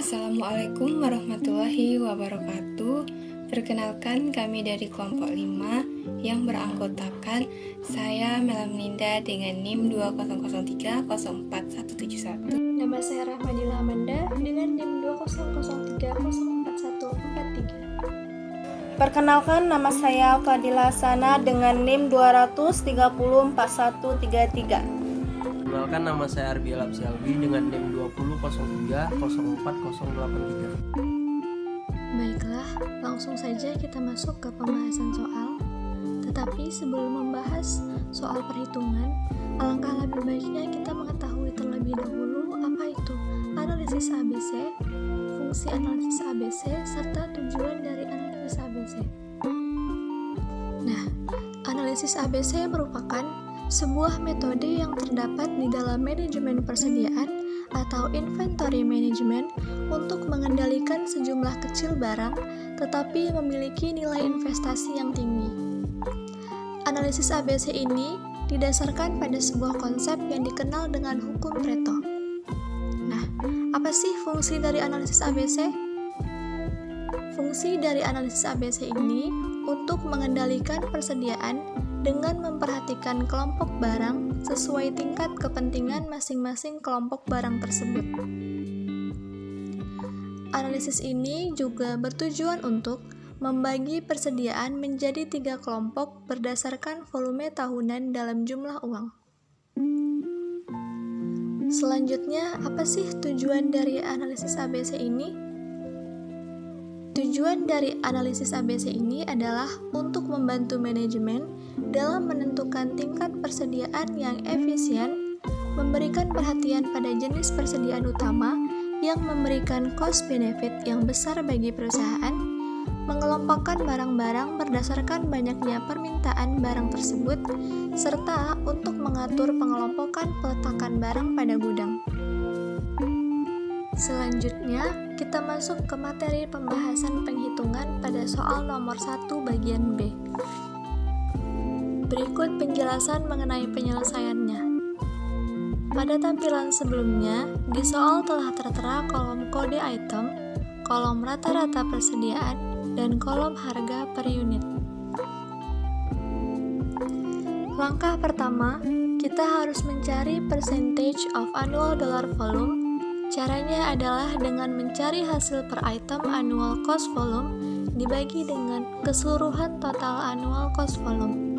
Assalamualaikum warahmatullahi wabarakatuh. Perkenalkan, kami dari kelompok 5 yang beranggotakan saya Melamninda dengan NIM 2003041171. Nama saya Rahmadila Amanda dengan NIM 2003044143. Perkenalkan, nama saya Fadila Sana dengan NIM 2304133. Perkenalkan, nama saya Arbi Alapsialbi dengan NIM 2003040083. Baiklah, langsung saja kita masuk ke pembahasan soal. Tetapi sebelum membahas soal perhitungan, alangkah lebih baiknya kita mengetahui terlebih dahulu apa itu analisis ABC, fungsi analisis ABC, serta tujuan dari analisis ABC. Nah, analisis ABC merupakan sebuah metode yang terdapat di dalam manajemen persediaan atau inventory management untuk mengendalikan sejumlah kecil barang tetapi memiliki nilai investasi yang tinggi. Analisis ABC ini didasarkan pada sebuah konsep yang dikenal dengan hukum Pareto. Nah, apa sih fungsi dari analisis ABC? Fungsi dari analisis ABC ini untuk mengendalikan persediaan dengan memperhatikan kelompok barang sesuai tingkat kepentingan masing-masing kelompok barang tersebut. Analisis ini juga bertujuan untuk membagi persediaan menjadi 3 kelompok berdasarkan volume tahunan dalam jumlah uang. Selanjutnya, apa sih tujuan dari analisis ABC ini? Tujuan dari analisis ABC ini adalah untuk membantu manajemen dalam menentukan tingkat persediaan yang efisien, memberikan perhatian pada jenis persediaan utama yang memberikan cost benefit yang besar bagi perusahaan, mengelompokkan barang-barang berdasarkan banyaknya permintaan barang tersebut, serta untuk mengatur pengelompokan peletakan barang pada gudang. Selanjutnya, kita masuk ke materi pembahasan penghitungan pada soal nomor 1 bagian B. Berikut penjelasan mengenai penyelesaiannya. Pada tampilan sebelumnya, di soal telah tertera kolom kode item, kolom rata-rata persediaan, dan kolom harga per unit. Langkah pertama, kita harus mencari percentage of annual dollar volume. Caranya adalah dengan mencari hasil per item annual cost volume dibagi dengan keseluruhan total annual cost volume.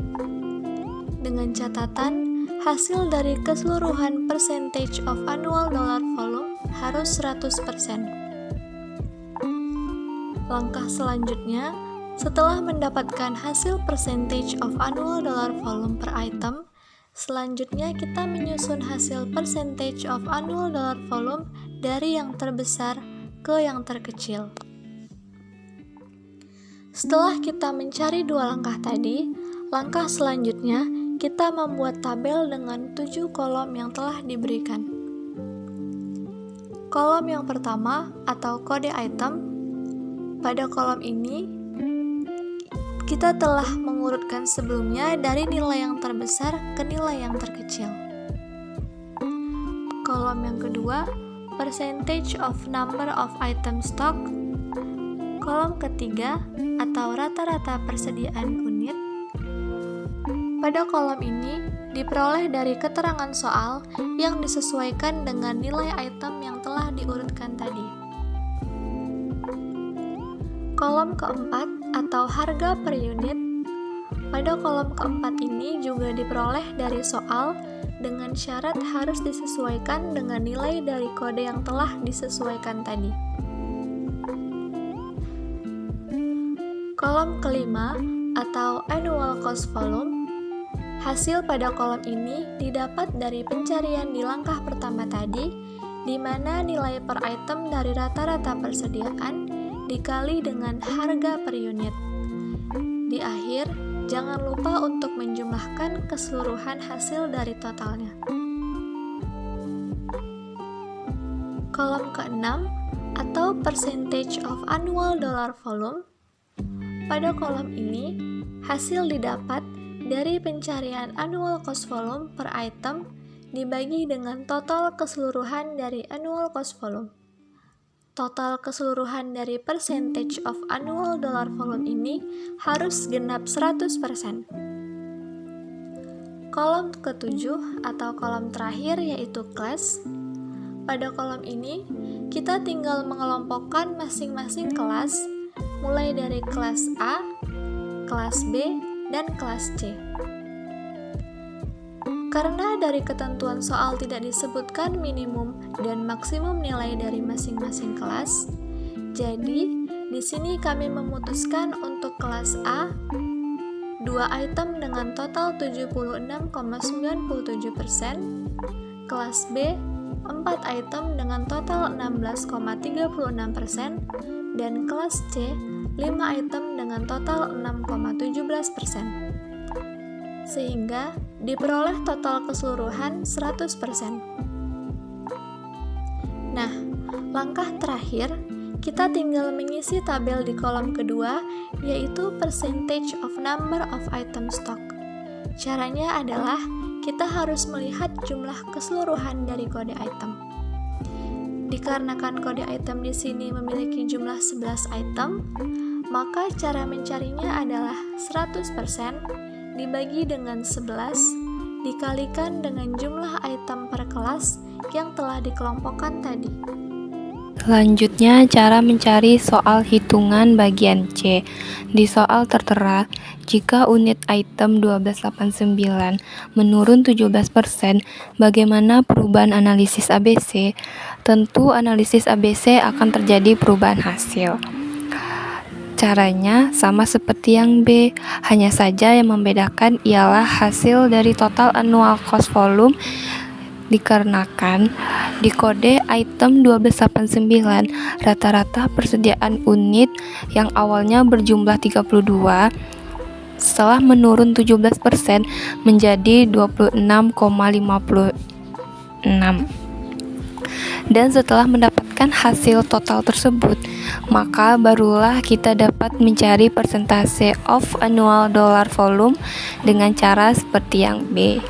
Dengan catatan, hasil dari keseluruhan percentage of annual dollar volume harus 100%. Langkah selanjutnya, setelah mendapatkan hasil percentage of annual dollar volume per item, selanjutnya kita menyusun hasil percentage of annual dollar volume dari yang terbesar ke yang terkecil. Setelah kita mencari 2 langkah tadi, langkah selanjutnya kita membuat tabel dengan 7 kolom yang telah diberikan. Kolom yang pertama atau kode item, pada kolom ini kita telah mengurutkan sebelumnya dari nilai yang terbesar ke nilai yang terkecil. Kolom yang kedua, percentage of number of item stock. Kolom ketiga, atau rata-rata persediaan unit. Pada kolom ini diperoleh dari keterangan soal yang disesuaikan dengan nilai item yang telah diurutkan tadi. Kolom keempat atau harga per unit. Pada kolom keempat ini juga diperoleh dari soal dengan syarat harus disesuaikan dengan nilai dari kode yang telah disesuaikan tadi. Kolom kelima atau annual cost volume. Hasil pada kolom ini didapat dari pencarian di langkah pertama tadi, di mana nilai per item dari rata-rata persediaan dikali dengan harga per unit. Di akhir, jangan lupa untuk menjumlahkan keseluruhan hasil dari totalnya. Kolom ke-6 atau percentage of annual dollar volume. Pada kolom ini, hasil didapat dari pencarian annual cost volume per item dibagi dengan total keseluruhan dari annual cost volume. total keseluruhan dari percentage of annual dollar volume ini harus genap 100%. Kolom ketujuh atau kolom terakhir yaitu class. Pada kolom ini, kita tinggal mengelompokkan masing-masing kelas, mulai dari kelas A, kelas B, dan kelas C. Karena dari ketentuan soal tidak disebutkan minimum dan maksimum nilai dari masing-masing kelas, jadi di sini kami memutuskan untuk kelas A 2 item dengan total 76,97%, kelas B 4 item dengan total 16,36%, dan kelas C 5 item dengan total 6,17%. Sehingga diperoleh total keseluruhan 100%. Nah, langkah terakhir, kita tinggal mengisi tabel di kolom kedua, yaitu percentage of number of item stock. Caranya adalah kita harus melihat jumlah keseluruhan dari kode item. Dikarenakan kode item di sini memiliki jumlah 11 item, maka cara mencarinya adalah 100% dibagi dengan 11 dikalikan dengan jumlah item per kelas yang telah dikelompokkan tadi. Selanjutnya, cara mencari soal hitungan bagian C. Di soal tertera, jika unit item 1289 menurun 17%, bagaimana perubahan analisis ABC? Tentu analisis ABC akan terjadi perubahan hasil. Caranya sama seperti yang B, hanya saja yang membedakan ialah hasil dari total annual cost volume. Dikarenakan di kode item 1289 rata-rata persediaan unit yang awalnya berjumlah 32 setelah menurun 17% menjadi 26,56, dan setelah mendapatkan hasil total tersebut, maka barulah kita dapat mencari persentase of annual dollar volume dengan cara seperti yang B.